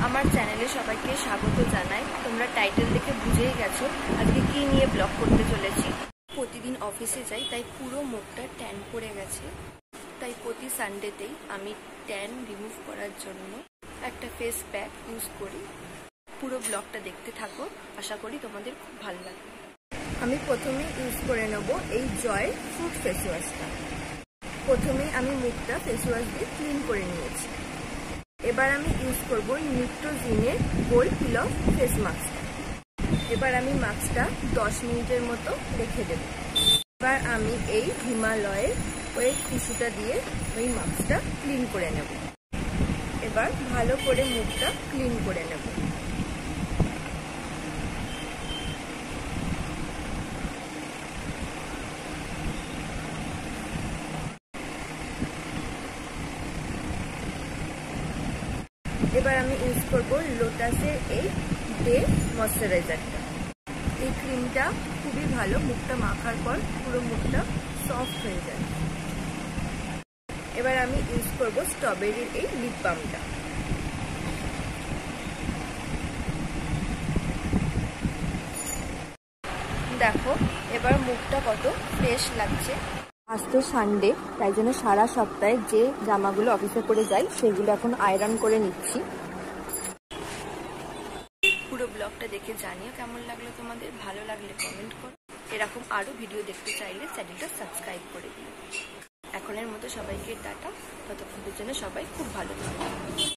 আমার চ্যানেলে সবাইকে স্বাগত জানাই। তোমরা টাইটেল দেখে বুঝেই গেছো আজকে কি নিয়ে ব্লগ করতে চলেছি। প্রতিদিন অফিসে যাই, তাই পুরো মুখটা ট্যান পড়ে গেছে। তাই প্রতি সানডেতেই আমি ট্যান রিমুভ করার জন্য একটা ফেস প্যাক ইউজ করি। পুরো ব্লগটা দেখতে থাকো, আশা করি তোমাদের খুব ভালো লাগবে। আমি প্রথমে ইউজ করে নেব এই জয় ফ্রুট ফেস ওয়াশটা। প্রথমে আমি মুখটা ফেস ওয়াশ দিয়ে ক্লিন করে নিয়েছি। এবার আমি ইউজ করব নিউট্রোজিনের গোল্ড পিল অফ ফেস মাস্কটা। এবার আমি মাস্কটা 10 মিনিটের মতো রেখে দেব। এবার আমি এই হিমালয়ের ওয়েট টিস্যুটা দিয়ে ওই মাস্কটা ক্লিন করে নেব। এবার ভালো করে মুখটা ক্লিন করে নেব। এবার আমি ইউজ করব লোটাসের এই ডে ময়শ্চারাইজারটা। এই ক্রিমটা খুবই ভালো, মুখটা মাখার পর পুরো মুখটা সফট হয়ে যায়। এবার আমি ইউজ করব স্ট্রবেরির এই লিপ বামটা। দেখো এবার মুখটা কত ফ্রেশ লাগছে। আজ তো সানডে, তাই জন্য সারা সপ্তাহে যে জামাগুলো অফিসে পরে যাই সেগুলো এখন আয়রন করে নিচ্ছি। পুরো ব্লগটা দেখে জানিও কেমন লাগলো তোমাদের। ভালো লাগলে কমেন্ট করো। এরকম আরো ভিডিও দেখতে চাইলে চ্যানেলটা সাবস্ক্রাইব করে দিও। এখনের মতো সবাইকে টাটা। ততক্ষণের জন্য সবাই খুব ভালো থাকবে।